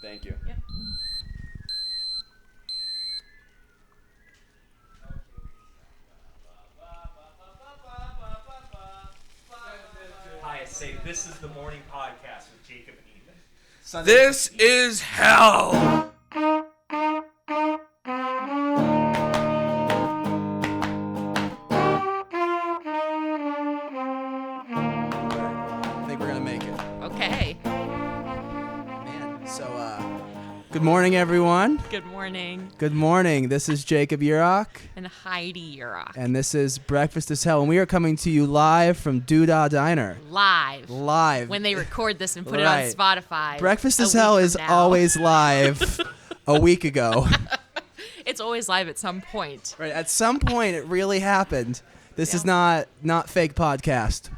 Thank you. Yep. Hi, I say this is the morning podcast with Jacob and Ethan. This is hell. I think we're gonna make it. Okay. Man, so good morning, everyone. Good morning. Good morning. This is Jacob Urach, And Heidi Urach. and this is Breakfast is Hell, and we are coming to you live from Doodah Diner. Live. When they record this and put it Right. on Spotify. Breakfast a is week Hell from is now. always live a week ago. It's always live at some point. Right. At some point, it really happened. This is not fake podcast.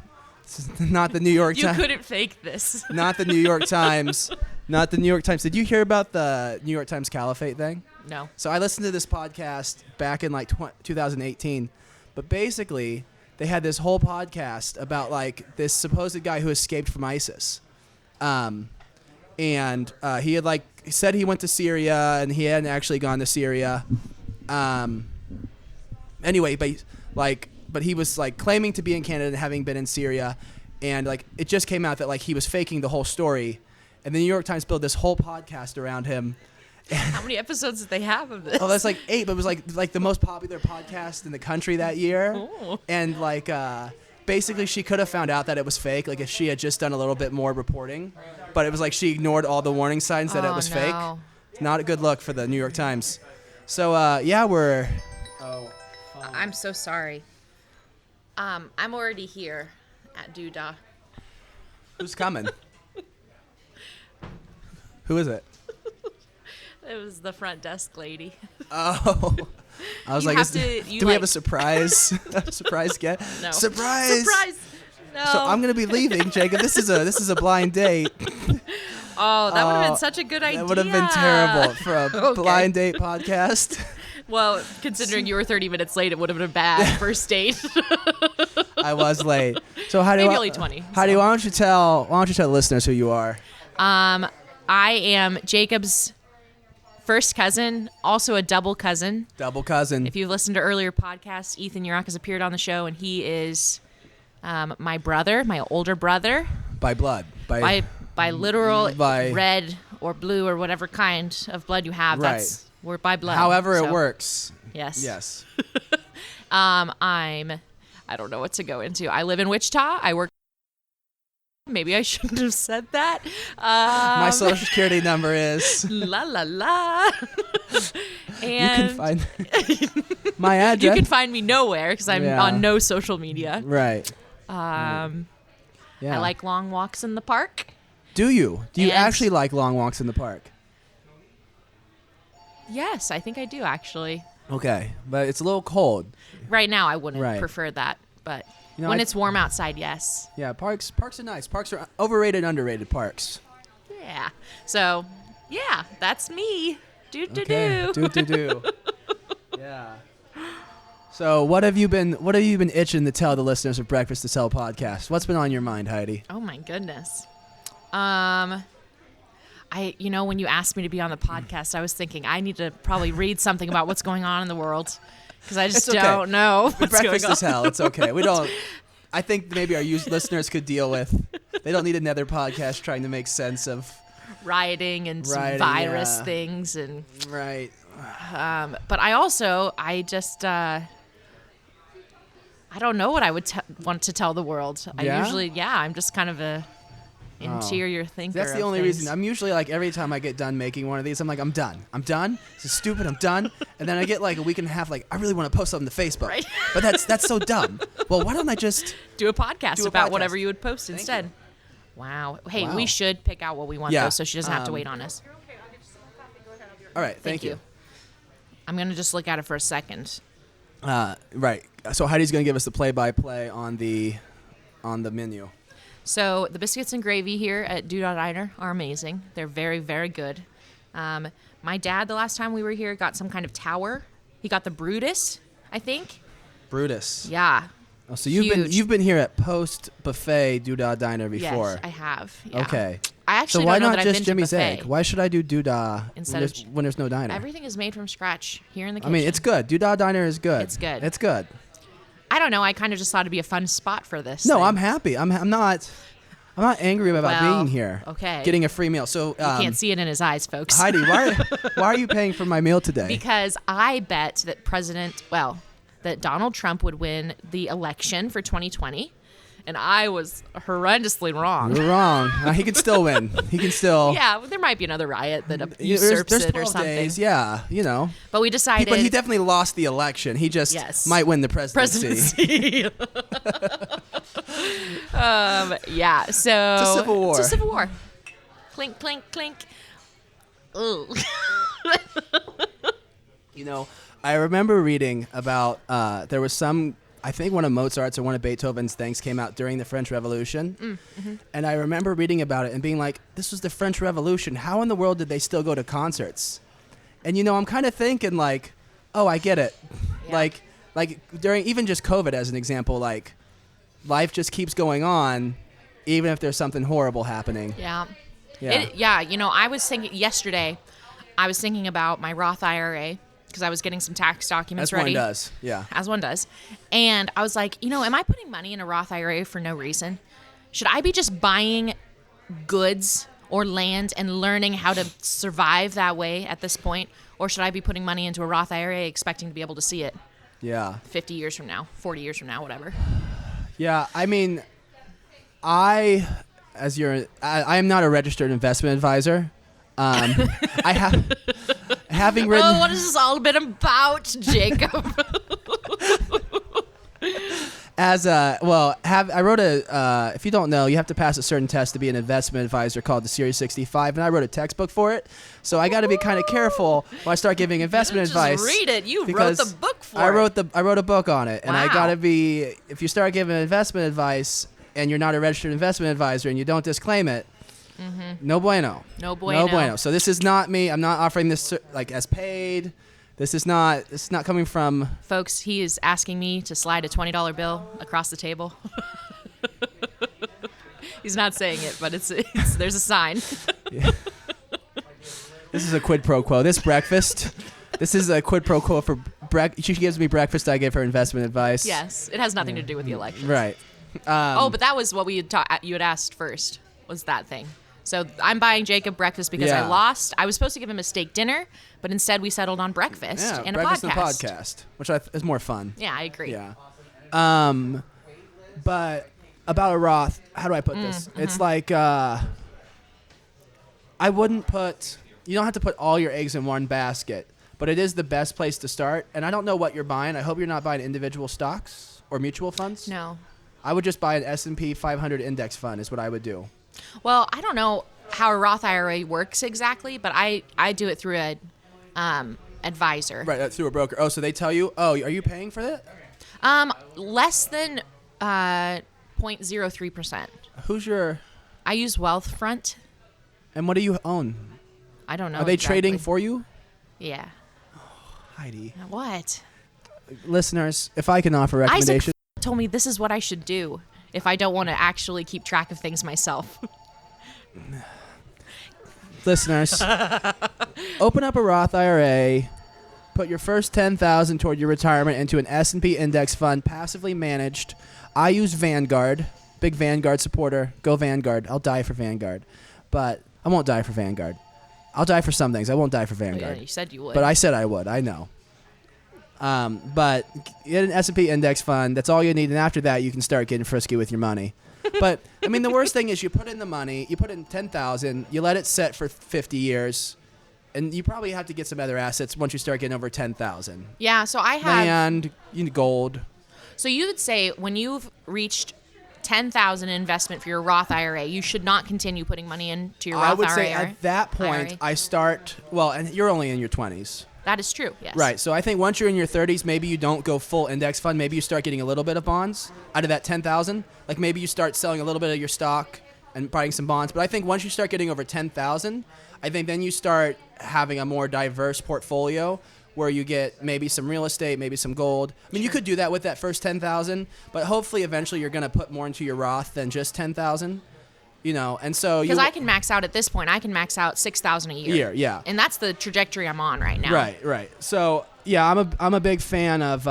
This is not the New York You Times. couldn't fake this. Not the New York Times. Not the New York Times. Did you hear about the New York Times caliphate thing? No. So I listened to this podcast back in like 2018, but basically they had this whole podcast about like this supposed guy who escaped from ISIS, and he had he said he went to Syria and he hadn't actually gone to Syria. Anyway, but he was like claiming to be in Canada and having been in Syria, and like it just came out that like he was faking the whole story, and the New York Times built this whole podcast around him. How many episodes did they have of this? Oh, that's like 8, but it was like the most popular podcast in the country that year. Ooh. And basically she could have found out that it was fake, like if she had just done a little bit more reporting. But it was like she ignored all the warning signs that it was fake. No. Not a good look for the New York Times. So we're. Oh. I'm so sorry. I'm already here at Doodah. Who's coming? Who is it? It was the front desk lady. Oh. I was You like, have to- you do we have like- a surprise? Surprise guest? No. Surprise! Surprise! No. So I'm gonna be leaving, Jacob. This is a blind date. Oh, that would have been such a good idea. That would have been terrible for a Okay. blind date podcast. Well, considering you were 30 minutes late, it would have been a bad first date. I was late. So how do Maybe you, only 20, Heidi, so. why don't you tell the listeners who you are? I am Jacob's first cousin, also a double cousin. Double cousin. If you've listened to earlier podcasts, Ethan Urach has appeared on the show, and he is my brother, my older brother, By blood. by literal By- red or blue or whatever kind of blood you have. Right. We're by blood. However so, it works. Yes. Yes. I don't know what to go into. I live in Wichita. I work. Maybe I shouldn't have said that. My social security number is. La la la. You And can find my you address. can find me nowhere because I'm Yeah. on no social media. Right. Yeah. I like long walks in the park. Do you? Do you And- actually like long walks in the park? Yes, I think I do actually. Okay, but it's a little cold. Right now, I wouldn't Right. prefer that, but You know, when I- it's warm outside, yes. Yeah, parks are nice. Parks are overrated, underrated parks. Yeah. So, yeah, that's me. Do. Do. Yeah. So what have you been itching to tell the listeners of Breakfast to Sell podcast? What's been on your mind, Heidi? Oh my goodness. When you asked me to be on the podcast, I was thinking I need to probably read something about what's going on in the world because I just It's okay. don't know what's Breakfast going is on. hell. It's okay. We don't. I think maybe our listeners could deal with. They don't need another podcast trying to make sense of. Rioting and some Rioting, virus yeah. things and Right. but I just I don't know what I would want to tell the world. Yeah? I'm just kind of a interior thinker. That's the of only things. reason. I'm usually like every time I get done making one of these, I'm like, I'm done. This is stupid. I'm done. And then I get like a week and a half, like I really want to post something to Facebook, Right. but that's so dumb. Well, why don't I just? do a podcast Do a about podcast. whatever you would post Thank instead. you. Wow. Hey, Wow. we should pick out what we want Yeah. though, so she doesn't have to wait on us. All right. Thank you. I'm gonna just look at it for a second. Right. So Heidi's gonna give us the play-by-play on the menu. So the biscuits and gravy here at Doodah Diner are amazing. They're very, very good. My dad, the last time we were here, got some kind of tower. He got the Brutus, I think. Brutus. Yeah. Oh, so Huge. you've been here at Post Buffet Doodah Diner before. Yes, I have. Yeah. Okay. I actually So why don't know not that I've just been Jimmy's to buffet. Egg? Why should I do Doodah Instead of when there's no diner? Everything is made from scratch here in the I kitchen. mean, it's good. Doodah Diner is good. It's good. It's good. I don't know. I kind of just thought it'd be a fun spot for this. No, thing. I'm happy. I'm not angry about Well, being here. okay. Getting a free meal. So You can't see it in his eyes, folks. Heidi, why are you paying for my meal today? Because I bet that that Donald Trump would win the election for 2020, and I was horrendously wrong. You're wrong. He can still win. He can still. Yeah, there might be another riot that There's usurps 12 it or something. days. Yeah, But we decided. But he definitely lost the election. He just Yes. might win the presidency. Yeah. So It's a civil war. It's a civil war. Clink, clink, clink. Ooh. I remember reading about there was I think one of Mozart's or one of Beethoven's things came out during the French Revolution. And I remember reading about it and being like, this was the French Revolution. How in the world did they still go to concerts? And, I'm kind of thinking like, oh, I get it. Yeah. Like during even just COVID as an example, like life just keeps going on even if there's something horrible happening. Yeah. Yeah. I was thinking yesterday, I was thinking about my Roth IRA because I was getting some tax documents As ready. one does. Yeah. As one does. And I was like, am I putting money in a Roth IRA for no reason? Should I be just buying goods or land and learning how to survive that way at this point? Or should I be putting money into a Roth IRA expecting to be able to see it Yeah. 50 years from now, 40 years from now, whatever? Yeah, I mean, I am not a registered investment advisor. I have having written. Oh, what has this all been about, Jacob? I wrote if you don't know, you have to pass a certain test to be an investment advisor called the Series 65, and I wrote a textbook for it. So I got to be kind of careful when I start giving investment advice. Just read it. You wrote because the book for it. I wrote a book on it, and I Wow. got to be. If you start giving investment advice and you're not a registered investment advisor and you don't disclaim it, no bueno. No bueno. No bueno. So this is not me. I'm not offering this like as paid. This is not coming from. Folks, he is asking me to slide a $20 bill across the table. He's not saying it, but it's there's a sign. Yeah. This is a quid pro quo. This is a quid pro quo for she gives me breakfast. I give her investment advice. Yes, it has nothing to do with the election. Right. But that was what you had asked first, was that thing. So I'm buying Jacob breakfast because I Yeah. lost. I was supposed to give him a steak dinner, but instead we settled on breakfast Yeah, and breakfast a podcast. and podcast, which is more fun. Yeah, I agree. Yeah. But about a Roth, how do I put this? It's like I wouldn't put. You don't have to put all your eggs in one basket, but it is the best place to start. And I don't know what you're buying. I hope you're not buying individual stocks or mutual funds. No. I would just buy an S&P 500 index fund is what I would do. Well, I don't know how a Roth IRA works exactly, but I do it through a advisor. Right, through a broker. Oh, so they tell you, are you paying for that? Less than 0.03%. Who's your, I use Wealthfront. and what do you own? I don't know. Are they trading exactly. for you? Yeah. Heidi. What? Listeners, if I can offer Isaac recommendations. told me this is what I should do if I don't want to actually keep track of things myself. Listeners, open up a Roth IRA, put your first $10,000 toward your retirement into an S&P index fund, passively managed. I use Vanguard, big Vanguard supporter. Go Vanguard. I'll die for Vanguard, but I won't die for Vanguard. I'll die for some things. I won't die for Yeah, Vanguard. you said you would. But I said I would. I know. But get an S&P index fund. That's all you need, and after that, you can start getting frisky with your money. But I mean, the worst thing is you put in the money, you put in 10,000, you let it set for 50 years, and you probably have to get some other assets once you start getting over 10,000. yeah, so I have. Land, gold. So you would say when you've reached 10,000 investment for your Roth IRA, you should not continue putting money into your Roth I would IRA. say at that point, IRA. I start. Well, and you're only in your 20s. That is true. Yes. Right. So I think once you're in your 30s, maybe you don't go full index fund. Maybe you start getting a little bit of bonds out of that 10,000. Like maybe you start selling a little bit of your stock and buying some bonds. But I think once you start getting over 10,000, I think then you start having a more diverse portfolio where you get maybe some real estate, maybe some gold. I mean, you could do that with that first 10,000, but hopefully eventually you're going to put more into your Roth than just 10,000. And so Because I can max out at this point. I can max out $6,000 a year. Yeah. And that's the trajectory I'm on right now. Right. So yeah, I'm a big fan of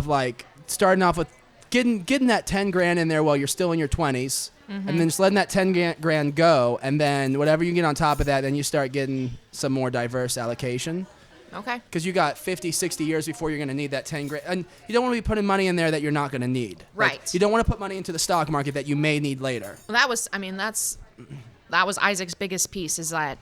like starting off with getting that 10 grand in there while you're still in your 20s, and then just letting that 10 grand go, and then whatever you get on top of that, then you start getting some more diverse allocation. Okay. Because you got 50, 60 years before you're going to need that 10 grand. And you don't want to be putting money in there that you're not going to need. Right. Like, you don't want to put money into the stock market that you may need later. Well, that was Isaac's biggest piece is that,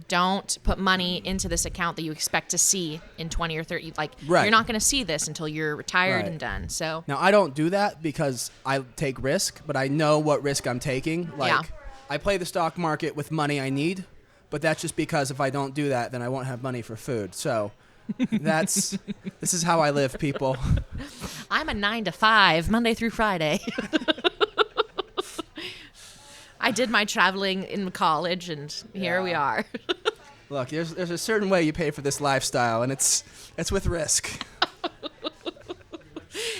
don't put money into this account that you expect to see in 20 or 30. Like, Right. you're not going to see this until you're retired Right. and done. So, Now, I don't do that because I take risk, but I know what risk I'm taking. Like, Yeah. I play the stock market with money I need, but that's just because if I don't do that, then I won't have money for food. So this is how I live, people. I'm a 9 to 5, Monday through Friday. I did my traveling in college, and here we are. Look, there's a certain way you pay for this lifestyle, and it's with risk.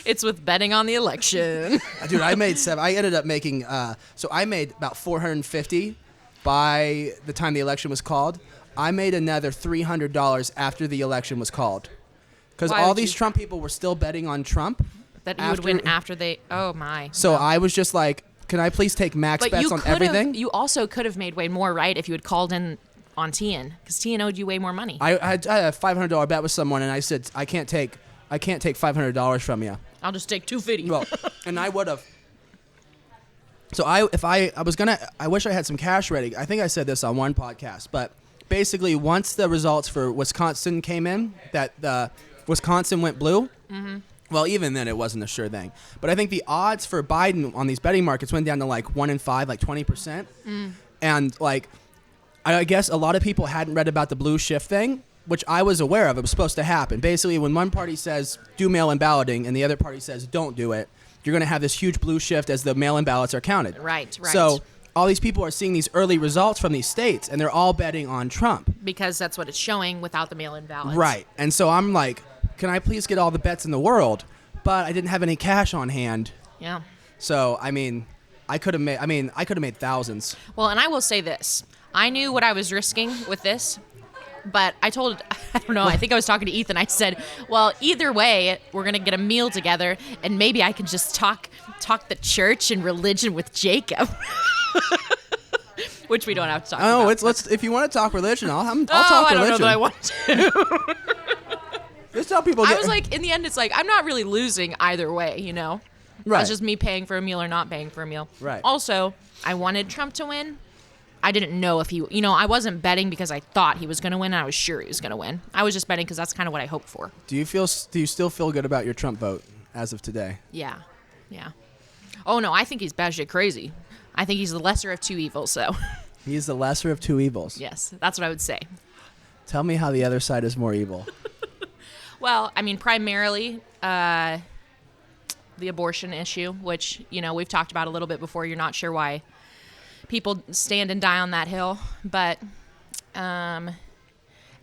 It's with betting on the election. Dude, I ended up making I made about $450 by the time the election was called. I made another $300 after the election was called. Because Why all would these you- Trump people were still betting on Trump. That you would win after they. Oh my. So I was just like, can I please take max But bets you on could everything? have. You also could have made way more, right? If you had called in on TN, because TN owed you way more money. I had a $500 bet with someone, and I said, I can't take $500 from you. I'll just take $250. Well, and I would have. So I wish I had some cash ready. I think I said this on one podcast, but basically once the results for Wisconsin came in, that Wisconsin went blue. Mm-hmm. Well, even then it wasn't a sure thing. But I think the odds for Biden on these betting markets went down to like 1 in 5, like 20%. And like, I guess a lot of people hadn't read about the blue shift thing, which I was aware of. It was supposed to happen. Basically, when one party says do mail-in balloting and the other party says don't do it, you're going to have this huge blue shift as the mail-in ballots are counted. Right. So all these people are seeing these early results from these states, and they're all betting on Trump. Because that's what it's showing without the mail-in ballots. Right. And so I'm like, can I please get all the bets in the world? But I didn't have any cash on hand. Yeah. So, I could have made thousands. Well, and I will say this. I knew what I was risking with this, but I think I was talking to Ethan. I said, well, either way, we're going to get a meal together, and maybe I can just talk the church and religion with Jacob. Which we don't have to talk about. Let's if you want to talk religion, I'll talk I religion. don't know that I want to. Just tell people. I was like, in the end, it's like, I'm not really losing either way, Right. It's just me paying for a meal or not paying for a meal. Right. Also, I wanted Trump to win. I didn't know if he, I wasn't betting because I thought he was going to win. And I was sure he was going to win. I was just betting because that's kind of what I hoped for. Do you still feel good about your Trump vote as of today? Yeah. Oh, no, I think he's batshit crazy. I think he's the lesser of two evils, so. He's the lesser of two evils. Yes, that's what I would say. Tell me how the other side is more evil. Well, primarily the abortion issue, which, we've talked about a little bit before. You're not sure why people stand and die on that hill. But, and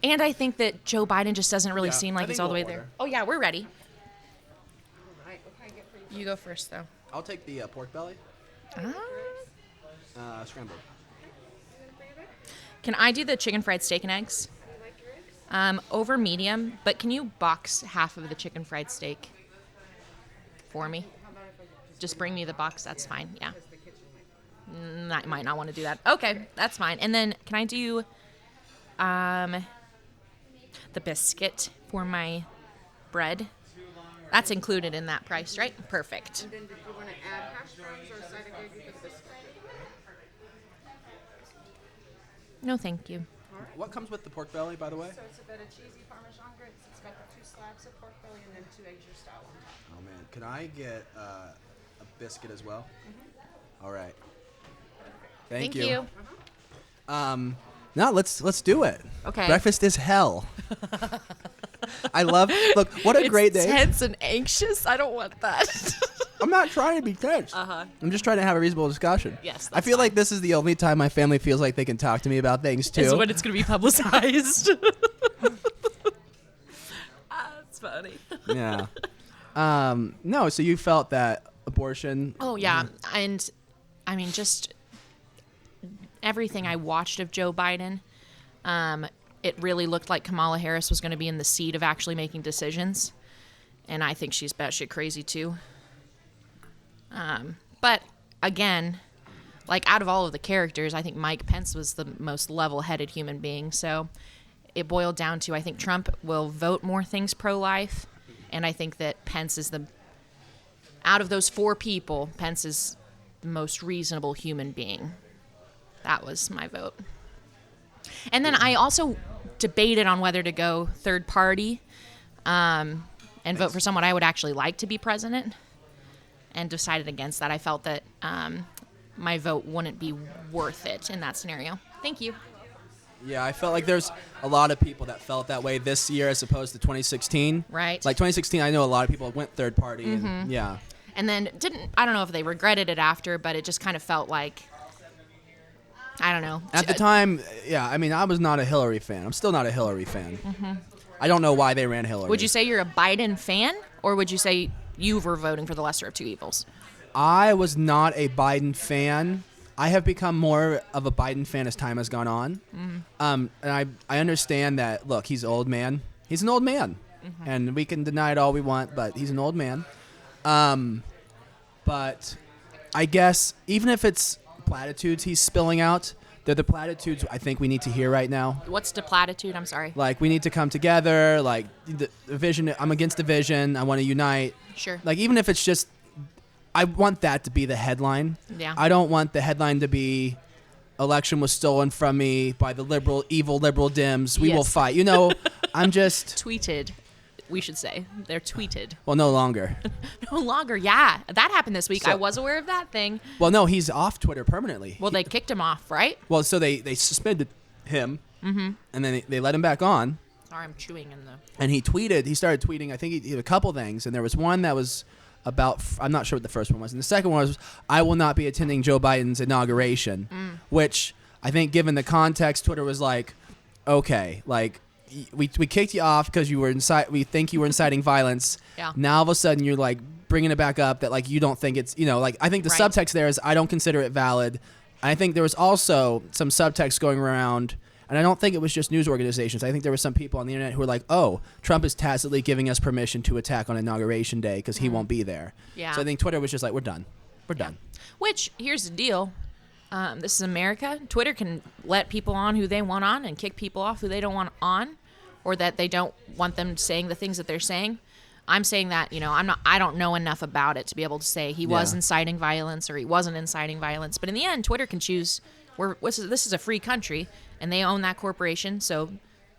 I think that Joe Biden just doesn't really seem like he's all the way there. Oh, yeah, we're ready. All right, what can I get for you? You go first, though. I'll take the pork belly. Scrambled. Can I do the chicken fried steak and eggs? Over medium, but can you box half of the chicken fried steak for me? Just bring me the box, that's fine, yeah. I might not want to do that. Okay, that's fine. And then can I do the biscuit for my bread? That's included in that price, right? Perfect. And then did you want to add hash browns or a side of gravy with biscuit? No, thank you. What comes with the pork belly, by the way? So it's a bit of cheesy Parmesan grits. It's got the 2 slabs of pork belly and then 2 eggs your style on top. Oh man, can I get a biscuit as well? Mm-hmm. All right. Thank you. No, let's do it. Okay. Breakfast is hell. I love. Look, what a great day. It's tense and anxious. I don't want that. I'm not trying to be tense. I'm just trying to have a reasonable discussion. Yes, I that's feel fine. like this is the only time my family feels like they can talk to me about things too. Is when it's going to be publicized. That's funny. Yeah. No, so you felt that abortion. Oh, yeah. And I mean, just everything I watched of Joe Biden, it really looked like Kamala Harris was going to be in the seat of actually making decisions. And I think she's batshit crazy too. But again, like out of all of the characters, I think Mike Pence was the most level-headed human being. So it boiled down to, I think Trump will vote more things pro-life. And I think that Pence is out of those 4 people, Pence is the most reasonable human being. That was my vote. And then I also debated on whether to go third party and vote for someone I would actually like to be president, and decided against that. I felt that my vote wouldn't be worth it in that scenario. Thank you. Yeah, I felt like there's a lot of people that felt that way this year as opposed to 2016. Right. Like 2016, I know a lot of people went third party. Mm-hmm. And, yeah. And then I don't know if they regretted it after, but it just kind of felt like, I don't know. At the time, yeah, I mean, I was not a Hillary fan. I'm still not a Hillary fan. Mm-hmm. I don't know why they ran Hillary. Would you say you're a Biden fan, or would you say you were voting for the lesser of two evils? I was not a Biden fan. I have become more of a Biden fan as time has gone on. Mm-hmm. And I understand that, look, he's an old man. He's an old man. Mm-hmm. And we can deny it all we want, but he's an old man. But I guess even if it's platitudes he's spilling out, they're the platitudes I think we need to hear right now. What's the platitude? I'm sorry. Like, we need to come together. Like, the vision. I'm against division. I want to unite. Sure. Like, even if it's just, I want that to be the headline. Yeah. I don't want the headline to be, election was stolen from me by the evil liberal Dems. We will Yes. fight. You know, I'm just. Tweeted, we should say. They're tweeted. Well, no longer. No longer. Yeah. That happened this week. So- I was aware of that thing. Well, no, he's off Twitter permanently. Well, they kicked him off, right? Well, so they suspended him, and then they let him back on. Sorry, I'm chewing in the... And he started tweeting, I think he did a couple things, and there was one that was about, I'm not sure what the first one was, and the second one was, I will not be attending Joe Biden's inauguration, which I think given the context, Twitter was like, okay, like, we kicked you off because we think you were inciting violence. Yeah. Now all of a sudden you're like bringing it back up that like you don't think it's, like I think the Right. subtext there is I don't consider it valid. And I think there was also some subtext going around, and I don't think it was just news organizations. I think there were some people on the internet who were like, oh, Trump is tacitly giving us permission to attack on Inauguration Day because he won't be there. Yeah. So I think Twitter was just like, we're done. We're done. Which, here's the deal. This is America. Twitter can let people on who they want on and kick people off who they don't want on, or that they don't want them saying the things that they're saying. I'm saying that, I don't know enough about it to be able to say he was Yeah. inciting violence or he wasn't inciting violence. But in the end, Twitter can choose. This is a free country, and they own that corporation, so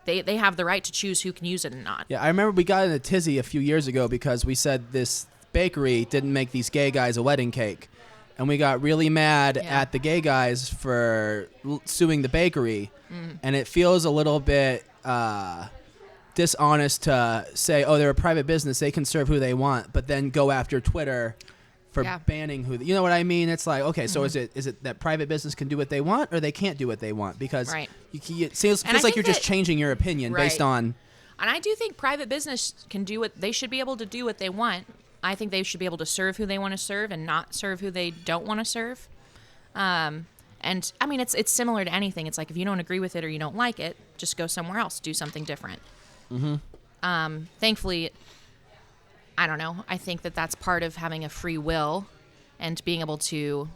they have the right to choose who can use it and not. Yeah, I remember we got in a tizzy a few years ago because we said this bakery didn't make these gay guys a wedding cake. And we got really mad at the gay guys for suing the bakery. And it feels a little bit dishonest to say, oh, they're a private business, they can serve who they want, but then go after Twitter for banning who. You know what I mean? It's like, okay, so is it that private business can do what they want or they can't do what they want? Because it feels like you're just changing your opinion based on. And I do think private business can do what they should be able to do what they want. I think they should be able to serve who they want to serve and not serve who they don't want to serve. And I mean, it's similar to anything. It's like if you don't agree with it or you don't like it, just go somewhere else, do something different. Thankfully, I don't know. I think that that's part of having a free will and being able to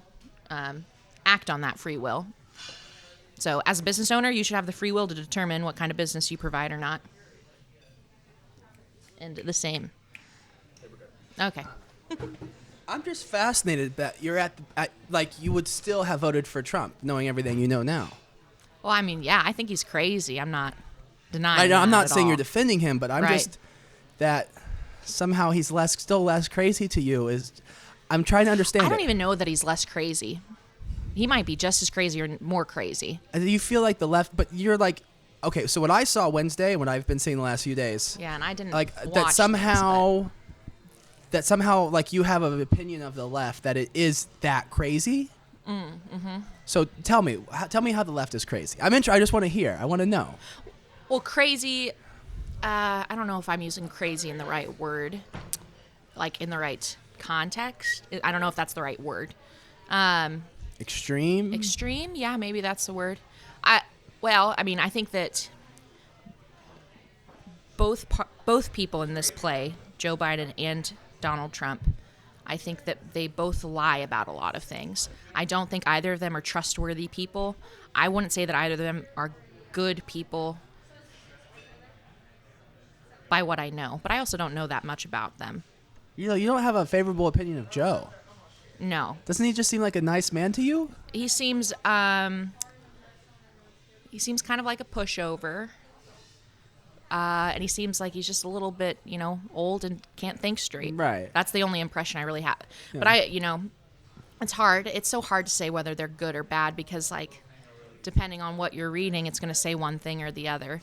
act on that free will. So as a business owner, you should have the free will to determine what kind of business you provide or not. And the same. Okay. I'm just fascinated that you're like you would still have voted for Trump, knowing everything you know now. Well, I mean, yeah, I think he's crazy. I'm not denying I'm that not at saying all. you're defending him, but I'm Right. just that somehow he's still less crazy to you. I'm trying to understand. I don't even know that he's less crazy. He might be just as crazy or more crazy. You feel like the left, but you're like, okay. So what I saw Wednesday and what I've been seeing the last few days, Yeah, and I didn't like watch that things, somehow like you have an opinion of the left that it is that crazy. So tell me how the left is crazy. I just want to hear. I want to know. Well, crazy, I don't know if I'm using crazy in the right word, like in the right context. I don't know if that's the right word. Extreme? Extreme? Yeah, maybe that's the word. I think that both people in this play, Joe Biden and Donald Trump, I think that they both lie about a lot of things. I don't think either of them are trustworthy people. I wouldn't say that either of them are good people by what I know, but I also don't know that much about them. You don't have a favorable opinion of Joe. No. Doesn't he just seem like a nice man to you? He seems kind of like a pushover. And he seems like he's just a little bit, old and can't think straight. Right. That's the only impression I really have. Yeah. But it's hard. It's so hard to say whether they're good or bad because, like, depending on what you're reading, it's going to say one thing or the other.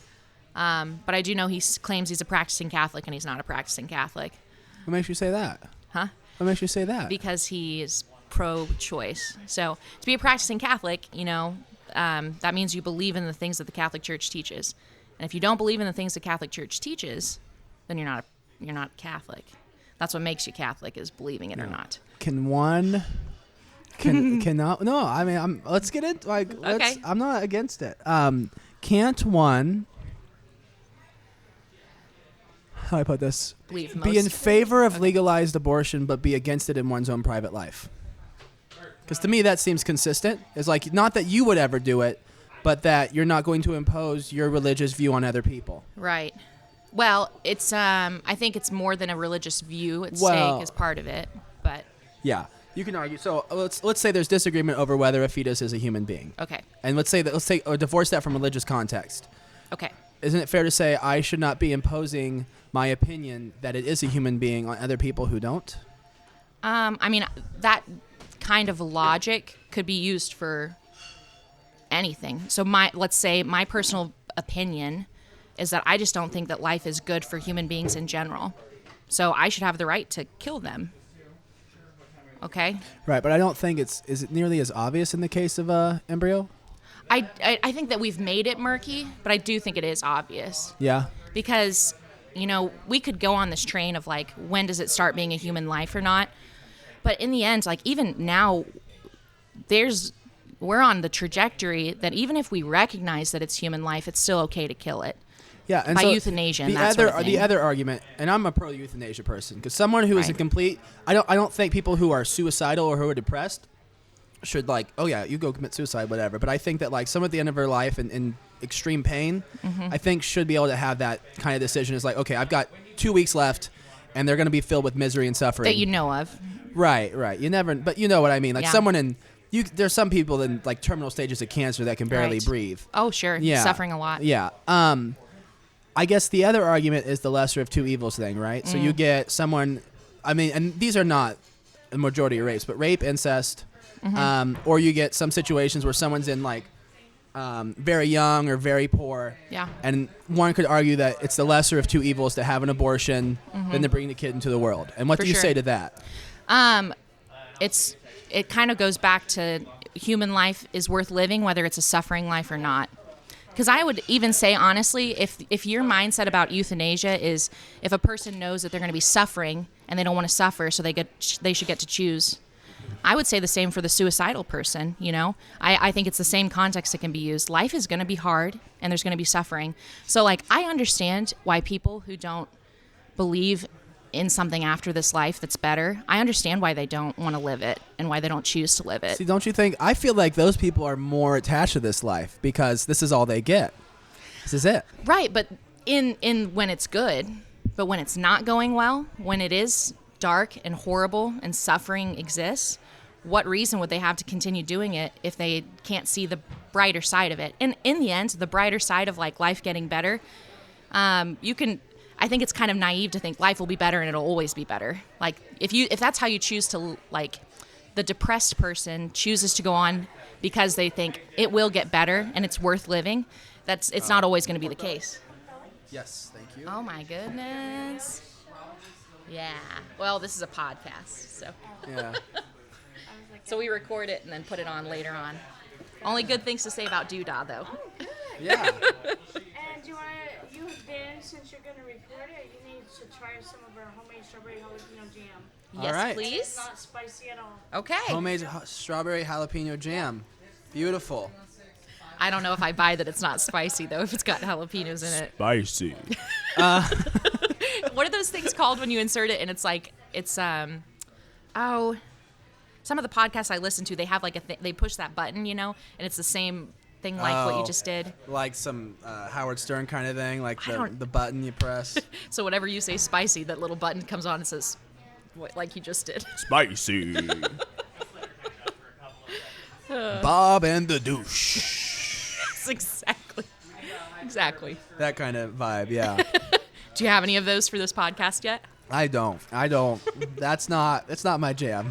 But I do know he claims he's a practicing Catholic and he's not a practicing Catholic. What makes you say that? Huh? What makes you say that? Because he is pro-choice. So to be a practicing Catholic, that means you believe in the things that the Catholic Church teaches. And if you don't believe in the things the Catholic Church teaches, then you're not Catholic. That's what makes you Catholic, is believing it or not. Cannot? No, I mean, let's get into Okay. I'm not against it. Can't one? How do I put this? Be in favor of legalized abortion, but be against it in one's own private life. Because to me, that seems consistent. It's like not that you would ever do it, but that you're not going to impose your religious view on other people. Right. Well, it's I think it's more than a religious view at stake as part of it, but yeah, you can argue. So let's say there's disagreement over whether a fetus is a human being. Okay. And let's take or divorce that from religious context. Okay. Isn't it fair to say I should not be imposing my opinion that it is a human being on other people who don't? I mean, that kind of logic could be used for anything. So let's say my personal opinion is that I just don't think that life is good for human beings in general. So I should have the right to kill them. Okay? Right, but I don't think is it nearly as obvious in the case of embryo? I think that we've made it murky, but I do think it is obvious. Yeah. Because, we could go on this train of like, when does it start being a human life or not? But in the end, like even now, we're on the trajectory that even if we recognize that it's human life, it's still okay to kill it. Yeah, and by so euthanasia and that sort of thing. The other argument, and I'm a pro euthanasia person, because someone who is a complete, I don't think people who are suicidal or who are depressed should like, oh yeah, you go commit suicide, whatever. But I think that like someone at the end of their life in extreme pain, I think should be able to have that kind of decision. Is like, okay, I've got 2 weeks left, and they're going to be filled with misery and suffering that you know of. Right. You never, but you know what I mean. Like someone in. There's some people in like terminal stages of cancer that can barely breathe. Oh, sure. Yeah. Suffering a lot. Yeah. I guess the other argument is the lesser of two evils thing, right? So you get someone, I mean, and these are not the majority of rapes, but rape, incest, or you get some situations where someone's in like very young or very poor. Yeah. And one could argue that it's the lesser of two evils to have an abortion than to bring the kid into the world. And what do you say to that? It kind of goes back to human life is worth living, whether it's a suffering life or not. Because I would even say, honestly, if your mindset about euthanasia is if a person knows that they're going to be suffering and they don't want to suffer, so they should get to choose, I would say the same for the suicidal person, I think it's the same context that can be used. Life is going to be hard and there's going to be suffering. So, like, I understand why people who don't believe in something after this life that's better, I understand why they don't want to live it and why they don't choose to live it. See, don't you think? I feel like those people are more attached to this life because this is all they get. This is it. Right, but in when it's good, but when it's not going well, when it is dark and horrible and suffering exists, what reason would they have to continue doing it if they can't see the brighter side of it? And in the end, the brighter side of like life getting better, I think it's kind of naive to think life will be better and it'll always be better. Like if that's how you choose to, like, the depressed person chooses to go on because they think it will get better and it's worth living, it's not always going to be the case. Yes, thank you. Oh my goodness. Yeah. Well, this is a podcast, so. Yeah. So we record it and then put it on later on. Only good things to say about Doodah, though. Yeah. And you've been since you're gonna record it, you need to try some of our homemade strawberry jalapeno jam. Yes, All right. please. It's not spicy at all. Okay. Homemade strawberry jalapeno jam. Beautiful. I don't know if I buy that it's not spicy though. If it's got jalapenos in it. Spicy. What are those things called when you insert it and it's like some of the podcasts I listen to, they have like they push that button, and it's the same thing like what you just did. Like some Howard Stern kind of thing, like I don't- the button you press. So whenever you say spicy, that little button comes on and says, like you just did. Spicy. Bob and the douche. That's exactly. That kind of vibe, yeah. Do you have any of those for this podcast yet? I don't. That's not my jam.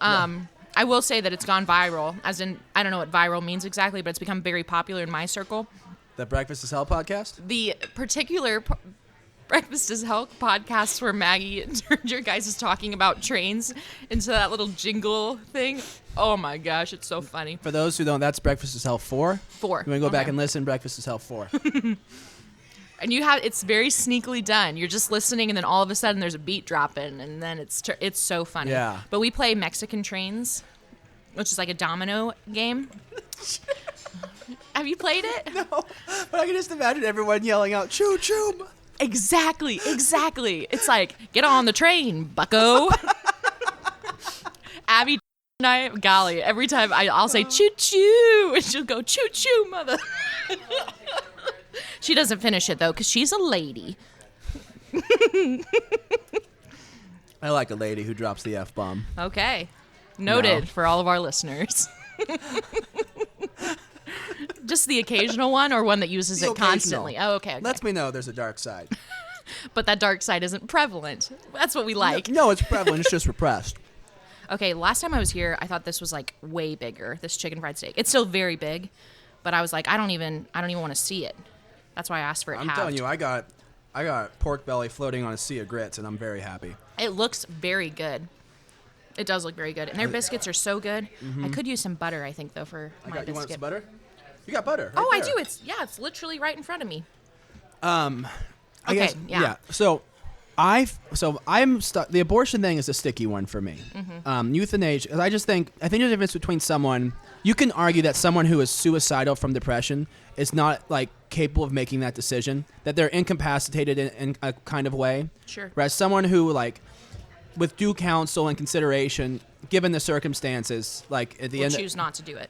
I will say that it's gone viral, as in, I don't know what viral means exactly, but it's become very popular in my circle. The Breakfast is Hell podcast? The particular Breakfast is Hell podcast where Maggie turned your guys is talking about trains into that little jingle thing. Oh my gosh, it's so funny. For those who don't, that's Breakfast is Hell 4. 4. You want to go back Okay. and listen, Breakfast is Hell 4. And it's very sneakily done. You're just listening, and then all of a sudden there's a beat dropping, and then it's so funny. Yeah. But we play Mexican Trains, which is like a domino game. Have you played it? No, but I can just imagine everyone yelling out, choo choo. Exactly. It's like, get on the train, bucko. Abby and I, golly, every time I'll say choo choo, and she'll go choo choo, mother. She doesn't finish it though, because she's a lady. I like a lady who drops the F-bomb. Okay. Noted No. for all of our listeners. Just the occasional one, or one that uses The it occasional. constantly? Oh, okay. Lets me know there's a dark side. But that dark side isn't prevalent. That's what we like. No, it's prevalent. It's just repressed. Okay, last time I was here, I thought this was like way bigger, this chicken fried steak. It's still very big, but I was like, I don't even want to see it. That's why I asked for it I'm halved. telling you, I got pork belly floating on a sea of grits, and I'm very happy. It looks very good. It does look very good. And their biscuits are so good. I could use some butter, I think, though, for my You want biscuit. some butter? You got butter. Right Oh, I there. do. It's literally right in front of me. I Okay, guess, yeah. So I'm stuck. The abortion thing is a sticky one for me. Euthanasia, 'cause I think there's a difference between someone. You can argue that someone who is suicidal from depression is not like capable of making that decision. That they're incapacitated in a kind of way. Sure. Whereas someone who like, with due counsel and consideration, given the circumstances, like at the Will end. choose not to do it.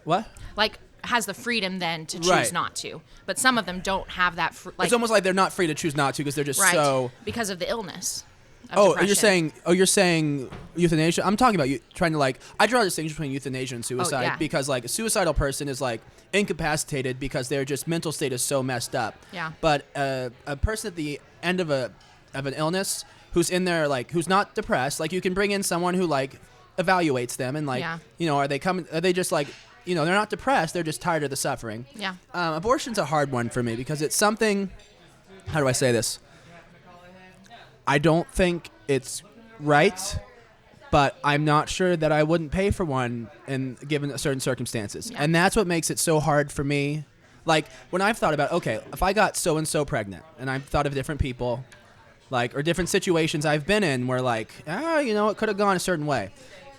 What? Like, has the freedom then to choose Right. not to. But some of them don't have that. It's almost like they're not free to choose not to because they're just right, so. because of the illness. Of Oh, depression. you're saying euthanasia? I'm talking about you trying to like. I draw a distinction between euthanasia and suicide yeah. because like a suicidal person is like incapacitated because their just mental state is so messed up. Yeah. But a person at the end of an illness who's in there like who's not depressed, like you can bring in someone who like evaluates them and like Yeah. are they just like they're not depressed, they're just tired of the suffering. Yeah. Abortion's a hard one for me because it's something. How do I say this? I don't think it's right, but I'm not sure that I wouldn't pay for one given certain circumstances. Yeah. And that's what makes it so hard for me. Like when I've thought about, okay, if I got so and so pregnant, and I've thought of different people, like or different situations I've been in where like, it could have gone a certain way.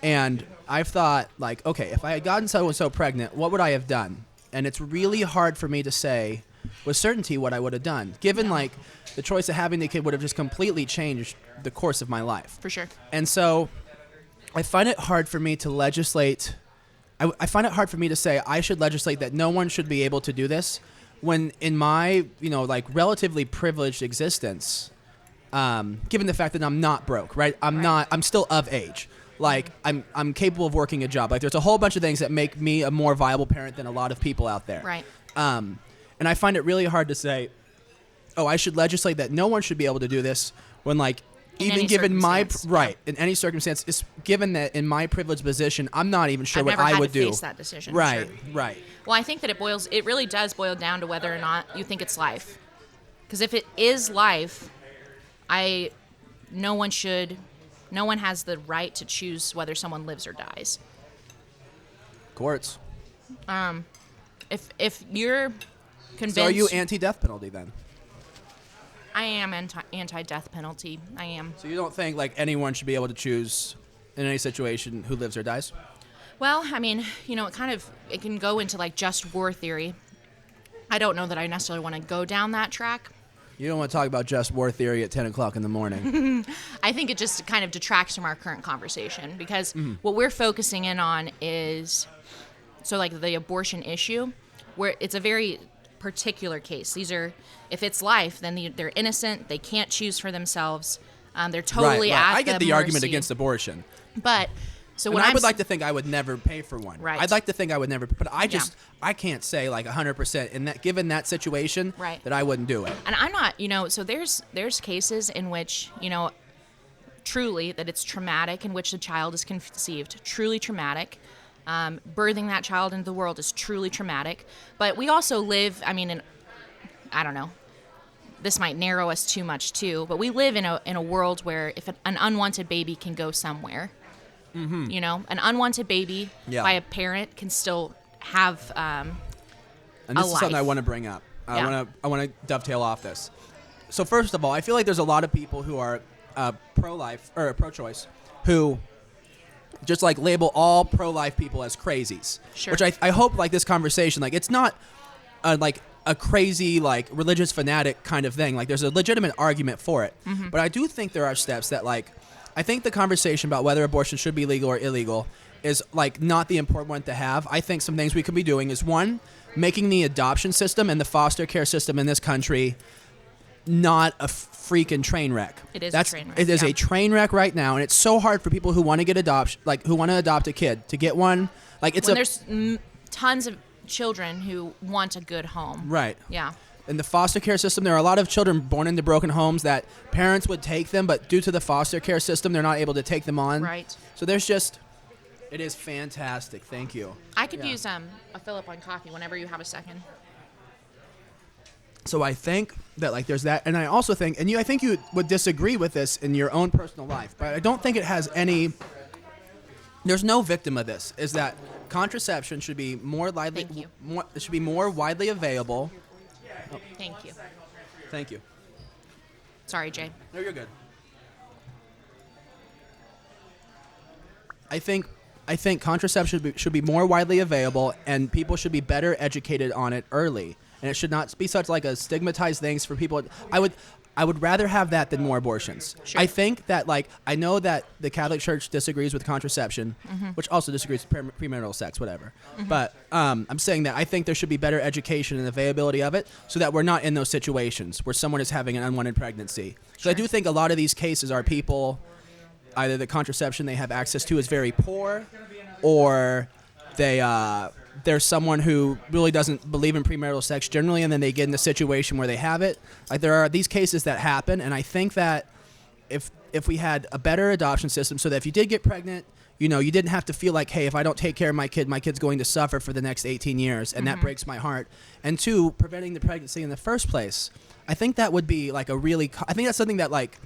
And I've thought like, okay, if I had gotten so and so pregnant, what would I have done? And it's really hard for me to say with certainty what I would have done, given like the choice of having the kid would have just completely changed the course of my life. For sure. And so I find it hard for me to legislate. I find it hard for me to say I should legislate that no one should be able to do this when in my, like relatively privileged existence, given the fact that I'm not broke, right? I'm still of age. Like I'm capable of working a job. Like there's a whole bunch of things that make me a more viable parent than a lot of people out there. Right. And I find it really hard to say, I should legislate that no one should be able to do this when like In even any given my circumstance. in any circumstance, is given that in my privileged position, I'm not even sure I've what never I had would to do. face that decision. Right, Sure. right. Well, I think that it really does boil down to whether or not you think it's life. Because if it is life, no one has the right to choose whether someone lives or dies. Courts. If you're convinced, So are you anti-death penalty then? I am anti-death penalty. I am. So you don't think like anyone should be able to choose in any situation who lives or dies? Well, I mean, it can go into like just war theory. I don't know that I necessarily want to go down that track. You don't want to talk about just war theory at 10 o'clock in the morning. I think it just kind of detracts from our current conversation because what we're focusing in on is, so like the abortion issue, where it's a very particular case. These are, if it's life, then they're innocent. They can't choose for themselves. They're totally right. at I get the mercy. argument against abortion. But so And when I would like to think I would never pay for one. Right. I'd like to think I would never, but I can't say like 100% in that given that situation Right. that I wouldn't do it. And I'm not, so there's cases in which, truly that it's traumatic in which the child is conceived, truly traumatic. Birthing that child into the world is truly traumatic. But we also live, I don't know, this might narrow us too much too, but we live in a world where if an unwanted baby can go somewhere, an unwanted baby by a parent can still have And this is something I want to bring up. I want to dovetail off this. So first of all, I feel like there's a lot of people who are pro-life or pro-choice who just like label all pro-life people as crazies. Sure. Which I hope like this conversation, like it's not like a crazy like religious fanatic kind of thing. Like there's a legitimate argument for it. But I do think there are steps that like, I think the conversation about whether abortion should be legal or illegal is like not the important one to have. I think some things we could be doing is one, making the adoption system and the foster care system in this country not a freaking train wreck. It is a train wreck. It is a train wreck right now, and it's so hard for people who want to get adoption, like who want to adopt a kid, to get one. Like it's there's tons of children who want a good home. Right. Yeah. In the foster care system, there are a lot of children born into broken homes that parents would take them, but due to the foster care system, they're not able to take them on. Right. So there's just, it is fantastic. Thank you. I could use a fill-up on coffee whenever you have a second. So I think that like there's that, and I also think, and I think you would disagree with this in your own personal life, but I don't think it has any. There's no victim of this. Is that contraception should be more widely, Thank you. it should be more widely available. Thank you. Thank you. Sorry, Jay. No, you're good. I think contraception should be more widely available, and people should be better educated on it early. And it should not be such like a stigmatized things for people. I would rather have that than more abortions. Sure. I think that like I know that the Catholic Church disagrees with contraception, which also disagrees with premarital sex, whatever. But I'm saying that I think there should be better education and availability of it, so that we're not in those situations where someone is having an unwanted pregnancy. So I do think a lot of these cases are people, either the contraception they have access to is very poor, or there's someone who really doesn't believe in premarital sex generally, and then they get in a situation where they have it. Like there are these cases that happen, and I think that if we had a better adoption system, so that if you did get pregnant, you didn't have to feel like, hey, if I don't take care of my kid's going to suffer for the next 18 years, and that breaks my heart. And two, preventing the pregnancy in the first place. I think that would be like I think that's something that like,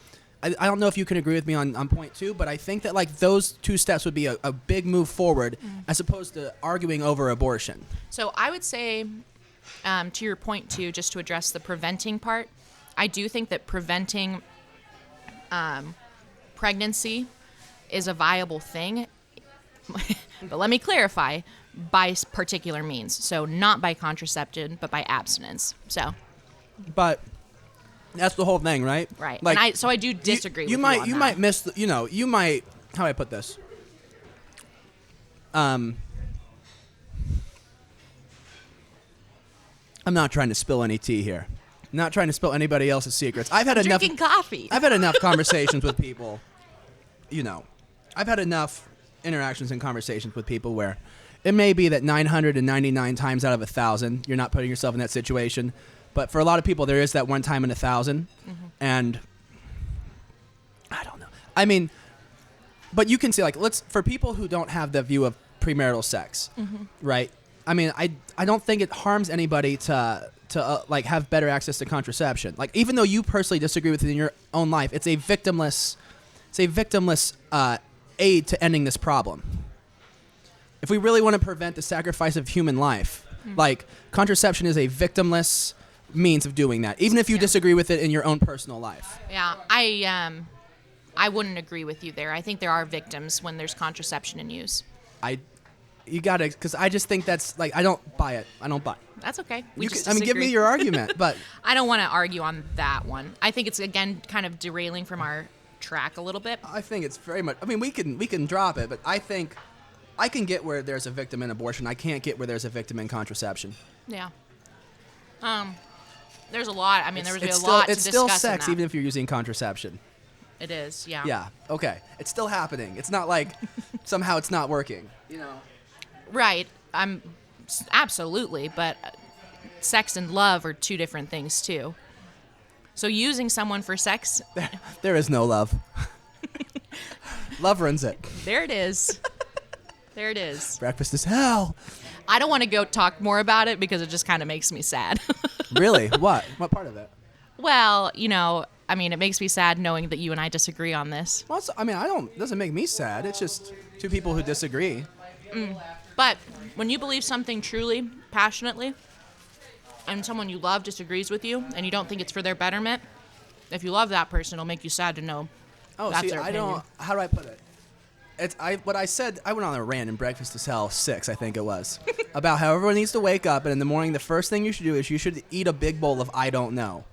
I don't know if you can agree with me on point two, but I think that like those two steps would be a big move forward as opposed to arguing over abortion. So I would say, to your point two, just to address the preventing part, I do think that preventing pregnancy is a viable thing. But let me clarify, by particular means. So not by contraception, but by abstinence. So. But that's the whole thing, right? Right. Like, and I do disagree with you on you that. might miss you might, how do I put this? I'm not trying to spill any tea here. I'm not trying to spill anybody else's secrets. I've had enough Drinking coffee. I've had enough conversations with people. I've had enough interactions and conversations with people where it may be that 999 times out of 1,000 you're not putting yourself in that situation. But for a lot of people, there is that one time in 1,000, and I don't know. I mean, but you can say like, for people who don't have the view of premarital sex, right? I mean, I don't think it harms anybody to like have better access to contraception. Like, even though you personally disagree with it in your own life, it's a victimless aid to ending this problem. If we really want to prevent the sacrifice of human life, like contraception is a victimless means of doing that, even if you disagree with it in your own personal life. Yeah, I wouldn't agree with you there. I think there are victims when there's contraception in use. You gotta, because I just think that's like, I don't buy it. I don't buy it. That's okay. Give me your argument, but I don't want to argue on that one. I think it's, again, kind of derailing from our track a little bit. I think it's very much. I mean, we can drop it, but I think I can get where there's a victim in abortion. I can't get where there's a victim in contraception. Yeah. There's a lot. I mean, there would be a It's lot to it's discuss still sex, in that. even if you're using contraception. It is, yeah. Yeah. Okay. It's still happening. It's not like somehow it's not working. You know. Right. Absolutely, but sex and love are two different things too. So using someone for sex, There is no love. Love runs it. there it is. There it is. Breakfast is hell. I don't want to go talk more about it because it just kind of makes me sad. Really? What? What part of it? Well, it makes me sad knowing that you and I disagree on this. Well, it doesn't make me sad. It's just two people who disagree. But when you believe something truly, passionately, and someone you love disagrees with you, and you don't think it's for their betterment, if you love that person, it'll make you sad to know that's their opinion. How do I put it? What I said, I went on a rant in Breakfast is Hell 6, I think it was, about how everyone needs to wake up, and in the morning, the first thing you should do is you should eat a big bowl of I don't know.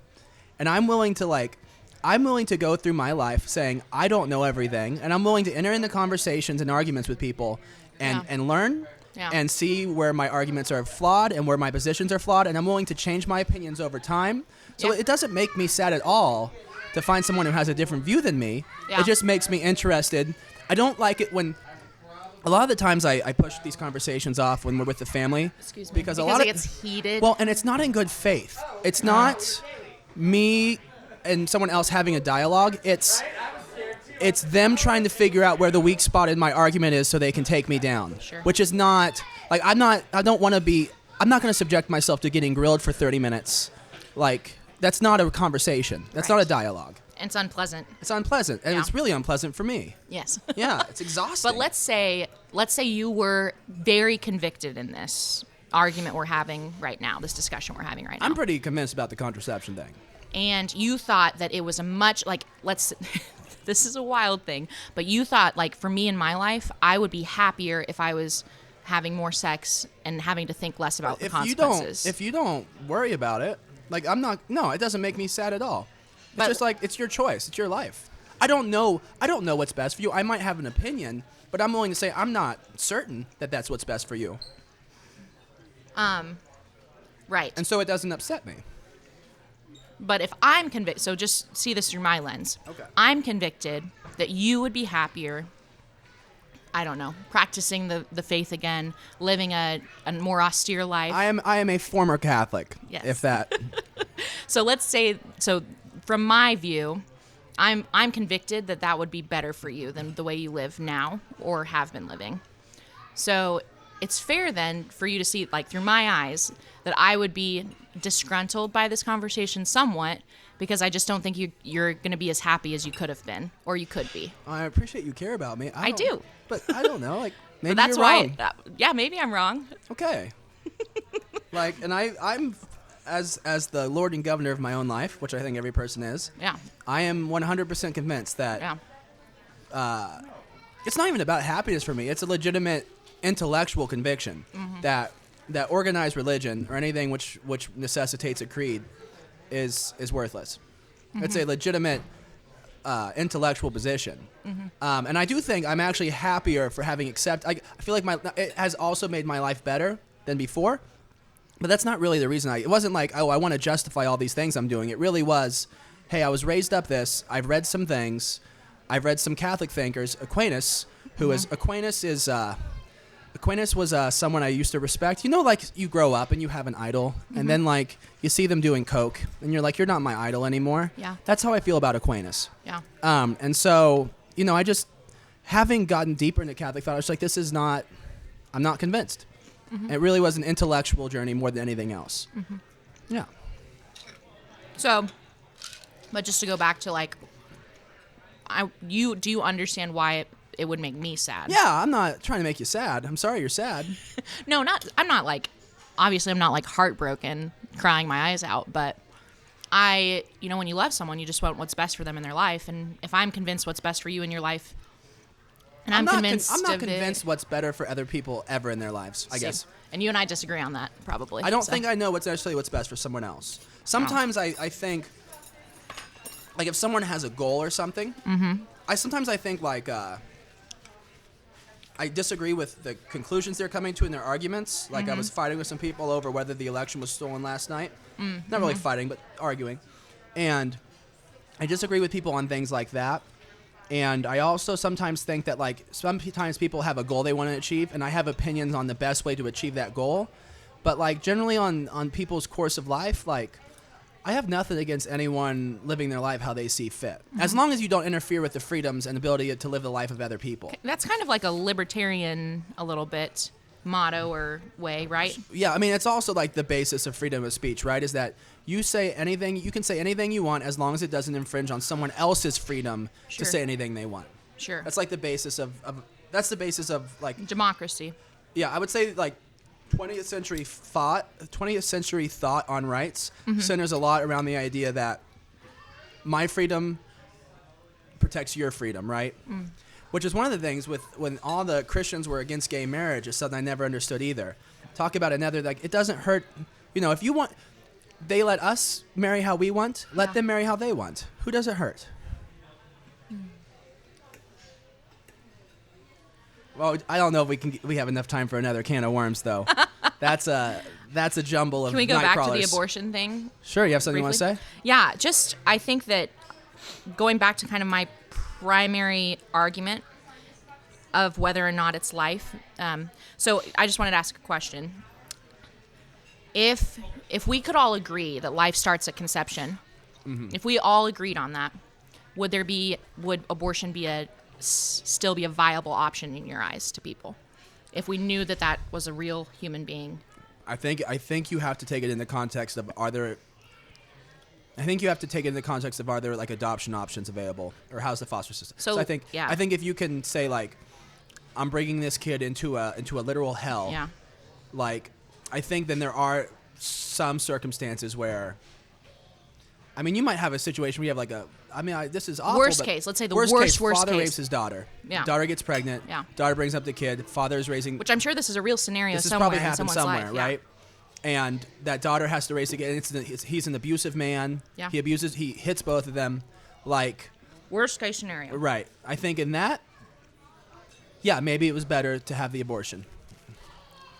And I'm willing to go through my life saying I don't know everything, and I'm willing to enter into conversations and arguments with people and learn and see where my arguments are flawed and where my positions are flawed, and I'm willing to change my opinions over time. So it doesn't make me sad at all to find someone who has a different view than me. Yeah. It just makes me interested. I don't like it when a lot of the times I push these conversations off when we're with the family. Excuse me. Because a Because lot it of gets heated. well, and it's not in good faith. It's not me and someone else having a dialogue. It's them trying to figure out where the weak spot in my argument is so they can take me down. Sure. Which is not like I'm not going to subject myself to getting grilled for 30 minutes. Like that's not a conversation. That's not a dialogue. It's unpleasant. It's unpleasant, and Yeah. it's really unpleasant for me. Yes. Yeah, it's exhausting. But let's say you were very convicted in this argument we're having right now, this discussion we're having right now. I'm pretty convinced about the contraception thing. And you thought that it was a much, this is a wild thing, but you thought, like, for me in my life, I would be happier if I was having more sex and having to think less about the consequences. If you don't worry about it, like it doesn't make me sad at all. It's But- just like it's your choice, it's your life. I don't know what's best for you. I might have an opinion, but I'm willing to say I'm not certain that that's what's best for you. Right. And so it doesn't upset me. But if I'm convicted, so just see this through my lens. Okay. I'm convicted that you would be happier, I don't know, practicing the faith again, living a more austere life. I am a former Catholic. Yes. If that. So let's say, from my view, I'm convicted that would be better for you than the way you live now or have been living. So it's fair then for you to see, like, through my eyes, that I would be disgruntled by this conversation somewhat because I just don't think you're going to be as happy as you could have been or you could be. I appreciate you care about me. I do. But I don't know. Like maybe But that's you're wrong. why, maybe I'm wrong. Okay. And I'm as the Lord and Governor of my own life, which I think every person is. Yeah. I am 100% convinced that Yeah. it's not even about happiness for me. It's a legitimate intellectual conviction that organized religion or anything which necessitates a creed is worthless. It's a legitimate intellectual position. And I do think I'm actually happier for having accepted. I feel like it has also made my life better than before. But that's not really the reason. It wasn't like, I want to justify all these things I'm doing. It really was, hey, I was raised up this. I've read some things. I've read some Catholic thinkers. Aquinas, Aquinas was someone I used to respect. You know, like you grow up and you have an idol, and then like you see them doing coke, and you're like, you're not my idol anymore. Yeah. That's how I feel about Aquinas. Yeah. And so, I just, having gotten deeper into Catholic thought, I was like, I'm not convinced. It really was an intellectual journey more than anything else. Yeah. So, but just to go back to, like, do you understand why it would make me sad? Yeah, I'm not trying to make you sad. I'm sorry you're sad. No, I'm not like, obviously I'm not like heartbroken crying my eyes out. But when you love someone, you just want what's best for them in their life. And if I'm convinced what's best for you in your life, and I'm convinced I'm not of convinced what's better for other people ever in their lives, I guess. And you and I disagree on that, probably. I don't think I know what's best for someone else. Sometimes I think, like, if someone has a goal or something, I think, like, I disagree with the conclusions they're coming to in their arguments. Like, I was fighting with some people over whether the election was stolen last night. Not really fighting, but arguing. And I disagree with people on things like that. And I also sometimes think that, like, sometimes people have a goal they want to achieve, and I have opinions on the best way to achieve that goal. But, like, generally on people's course of life, like, I have nothing against anyone living their life how they see fit. As long as you don't interfere with the freedoms and ability to live the life of other people. That's kind of like a libertarian, a little bit, motto or way, right? Yeah, I mean, it's also like the basis of freedom of speech, right? Is that you can say anything you want as long as it doesn't infringe on someone else's freedom to say anything they want. Sure. That's like the basis of like democracy. Yeah, I would say like 20th century thought on rights centers a lot around the idea that my freedom protects your freedom, right? Which is one of the things when all the Christians were against gay marriage is something I never understood either. Talk about another, like, it doesn't hurt, if you want, they let us marry how we want, let them marry how they want. Who does it hurt? Well, I don't know if we have enough time for another can of worms, though. That's a jumble of Can we go night back crawlers. to the abortion thing? Sure, you have something briefly? you want to say? Yeah, I think that going back to kind of my primary argument of whether or not it's life. So I just wanted to ask a question. If we could all agree that life starts at conception, if we all agreed on that, would abortion still be a viable option in your eyes to people? If we knew that was a real human being? I think you have to take it in the context of are there like adoption options available, or how's the foster system? So I think if you can say, like, I'm bringing this kid into a literal hell. Yeah. Like, I think then there are some circumstances where, I mean, you might have a situation where you have this is awful. Worst case, let's say the worst case. Father case. rapes his daughter. Yeah. Daughter gets pregnant. Yeah. Daughter brings up the kid. Father is raising. Which I'm sure this is a real scenario this somewhere probably in happened someone's somewhere, life. right? And that daughter has to raise again. He's an abusive man. Yeah. He hits both of them. Like, worst case scenario. Right. I think in that, maybe it was better to have the abortion.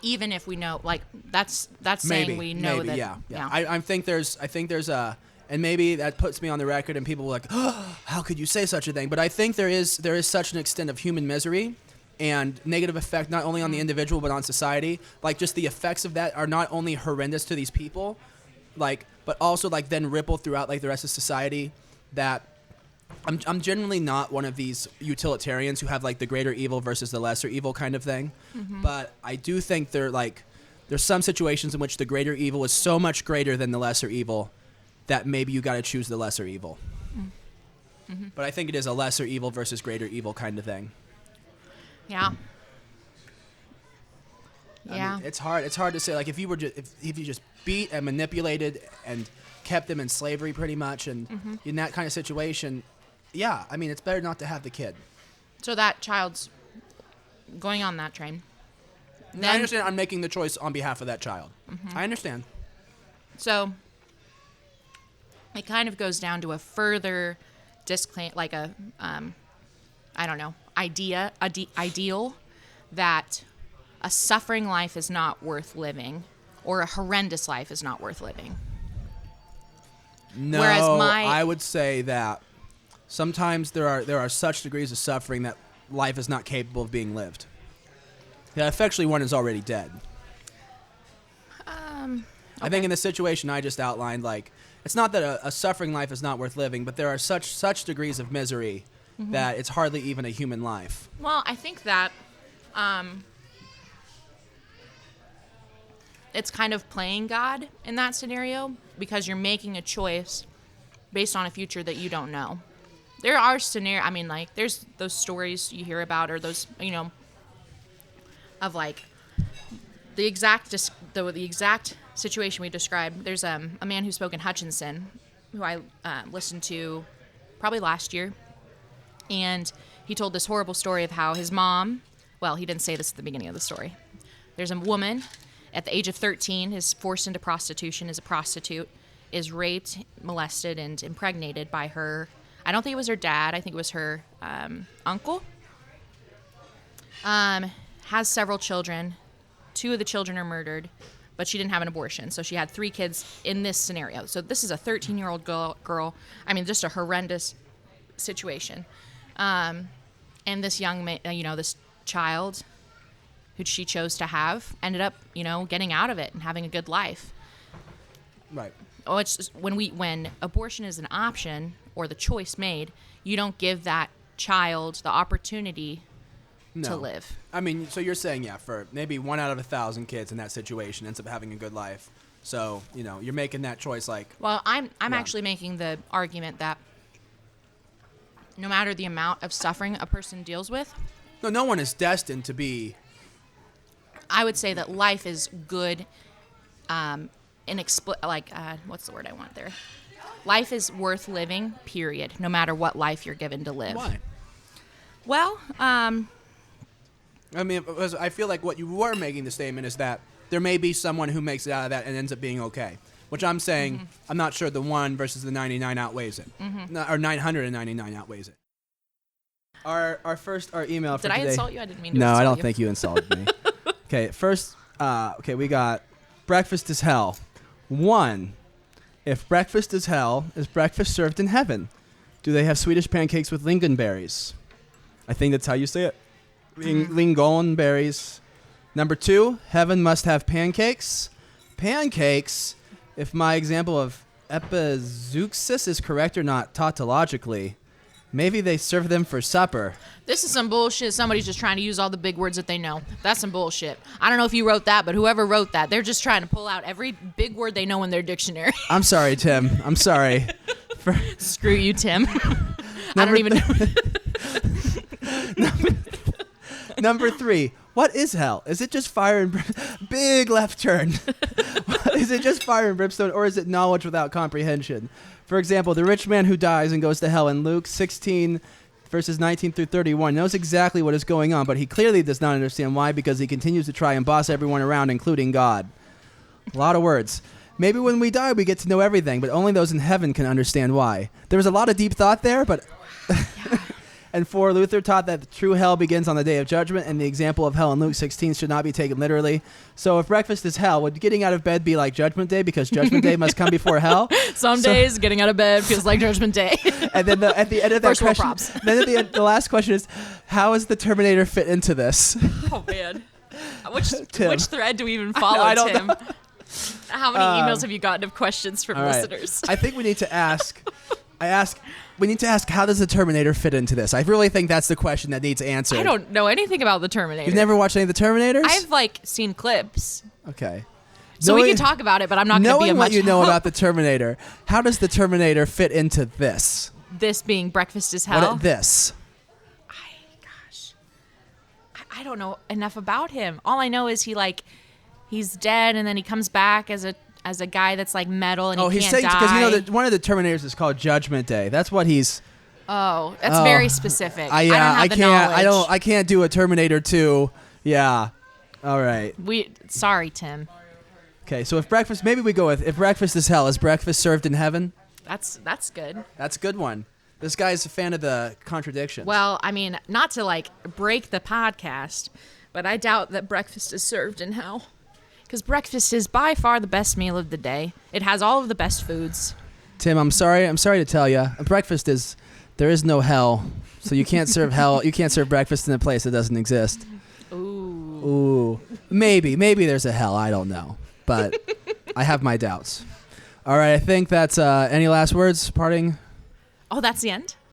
Even if we know, like, that's saying we know maybe, that. Yeah. I think there's a, and maybe that puts me on the record, and people are like, oh, how could you say such a thing? But I think there is such an extent of human misery and negative effect not only on the individual but on society. Like, just the effects of that are not only horrendous to these people, like, but also, like, then ripple throughout, like, the rest of society. That I'm generally not one of these utilitarians who have, like, the greater evil versus the lesser evil kind of thing. But I do think there's some situations in which the greater evil is so much greater than the lesser evil that maybe you got to choose the lesser evil. But I think it is a lesser evil versus greater evil kind of thing. Yeah. I mean, it's hard to say, like, if you just beat and manipulated and kept them in slavery pretty much, and in that kind of situation, I mean, it's better not to have the kid. So that child's going on that train. I understand I'm making the choice on behalf of that child. I understand. So it kind of goes down to a further disclaim, like a, I don't know, ideal that a suffering life is not worth living, or a horrendous life is not worth living. No, Whereas I would say that sometimes there are such degrees of suffering that life is not capable of being lived. That effectually one is already dead. Okay. I think in the situation I just outlined, like, it's not that a suffering life is not worth living, but there are such degrees of misery that it's hardly even a human life. Well, I think that it's kind of playing God in that scenario, because you're making a choice based on a future that you don't know. There are scenarios, I mean, like, there's those stories you hear about, or those, of, like, the exact situation we described. There's a man who spoke in Hutchinson, who I listened to probably last year, and he told this horrible story of how his mom, well, he didn't say this at the beginning of the story. There's a woman at the age of 13 is forced into prostitution, is a prostitute, is raped, molested, and impregnated by her. I don't think it was her dad. I think it was her uncle. Has several children. 2 of the children are murdered, but she didn't have an abortion. So she had 3 kids in this scenario. So this is a 13-year-old girl. I mean, just a horrendous situation. And this young this child who she chose to have ended up, getting out of it and having a good life. Right. Oh, it's just when abortion is an option or the choice made, you don't give that child the opportunity to live. I mean, so you're saying, for maybe 1 out of 1,000 kids in that situation ends up having a good life. So, you're making that choice Well, I'm actually making the argument that no matter the amount of suffering a person deals with, no one is destined to be. I would say that life is good, what's the word I want there? Life is worth living, period, no matter what life you're given to live. Why? Well, I mean, because I feel like what you were making the statement is that there may be someone who makes it out of that and ends up being okay. Which I'm saying, I'm not sure the 1 versus the 99 outweighs it. Or 999 outweighs it. Our email for today. Did I insult you? I didn't mean to insult you. No, I don't think you insulted me. Okay, first, we got breakfast is hell. 1, if breakfast is hell, is breakfast served in heaven? Do they have Swedish pancakes with lingonberries? I think that's how you say it. Lingonberries. Number 2, heaven must have pancakes. Pancakes, if my example of epizeuxis is correct or not tautologically, maybe they serve them for supper. This is some bullshit. Somebody's just trying to use all the big words that they know. That's some bullshit. I don't know if you wrote that, but whoever wrote that, they're just trying to pull out every big word they know in their dictionary. I'm sorry, Tim. I'm sorry. Screw you, Tim. I don't even know. Number 3, what is hell? Is it just fire and big left turn? Is it just fire and brimstone, or is it knowledge without comprehension? For example, the rich man who dies and goes to hell in Luke 16, verses 19 through 31 knows exactly what is going on, but he clearly does not understand why, because he continues to try and boss everyone around, including God. A lot of words. Maybe when we die, we get to know everything, but only those in heaven can understand why. There was a lot of deep thought there, but... And 4, Luther taught that the true hell begins on the day of judgment, and the example of hell in Luke 16 should not be taken literally. So if breakfast is hell, would getting out of bed be like judgment day, because judgment day must come before hell? Some days getting out of bed feels like judgment day. And then at the end of that First world question, props. then at the end, the last question is, how does the Terminator fit into this? Oh, man. Which thread do we even I follow, don't Tim? know. How many emails have you gotten of questions from listeners? I think we need to ask... We need to ask, how does the Terminator fit into this? I really think that's the question that needs answered. I don't know anything about the Terminator. You've never watched any of the Terminators? I've seen clips. Okay. So we can talk about it, but I'm not going to be a much Knowing what you know about the Terminator, how does the Terminator fit into this? This being breakfast is hell? This. I don't know enough about him. All I know is he's dead, and then he comes back as a guy that's like metal, and he can't die. Because one of the Terminators is called Judgment Day. That's what he's. Oh, that's very specific. I don't have the can't. knowledge. I can't do a Terminator 2. Yeah. All right. Sorry, Tim. Okay, so if breakfast is hell, is breakfast served in heaven? That's good. That's a good one. This guy's a fan of the contradictions. Well, I mean, not to break the podcast, but I doubt that breakfast is served in hell. Because breakfast is by far the best meal of the day. It has all of the best foods. Tim, I'm sorry to tell you, there is no hell, so you can't serve hell. You can't serve breakfast in a place that doesn't exist. Ooh. Maybe there's a hell. I don't know, but I have my doubts. All right, I think that's any last words, parting. Oh, that's the end?